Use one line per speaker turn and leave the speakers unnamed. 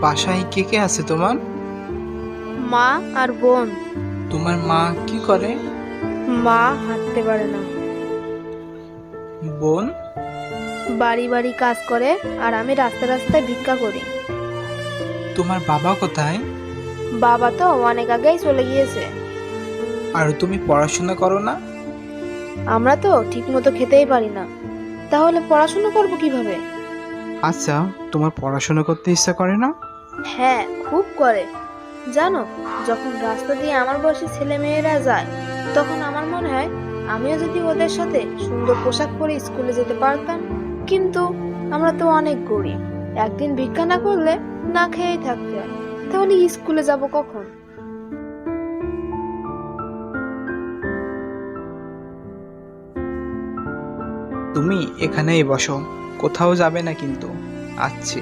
বাসায় কে কে আছে তোমার?
মা আর বোন।
তোমার মা কি করে?
মা হাঁটতে পারে না,
বোন?
বাড়ি বাড়ি কাজ করে, আর আমি রাস্তা রাস্তায় ভিক্ষা করি।
তোমার বাবা কোথায়?
বাবা তো অনেক আগেই চলে গিয়েছে।
আর তুমি পড়াশোনা করো না?
আমরা তো ঠিক মতো খেতেই পারি না, তাহলে পড়াশোনা করব কিভাবে?
আচ্ছা, তোমার পড়াশোনা করতে ইচ্ছা করে না?
হ্যাঁ, খুব করে। জানো, যখন রাস্তা দিয়ে আমার বয়সী ছেলে মেয়েরা যায়, তখন আমার মনে হয় আমিও যদি ওদের সাথে সুন্দর পোশাক পরে স্কুলে যেতে পারতাম। কিন্তু আমরা তো অনেক গরিব, একদিন ভিক্ষা না করলে না খেয়েই থাকতে হয়। তাহলে স্কুলে যাব কখন?
তুমি এখানেই বসো, কোথাও যাবে না কিন্তু। আচ্ছা।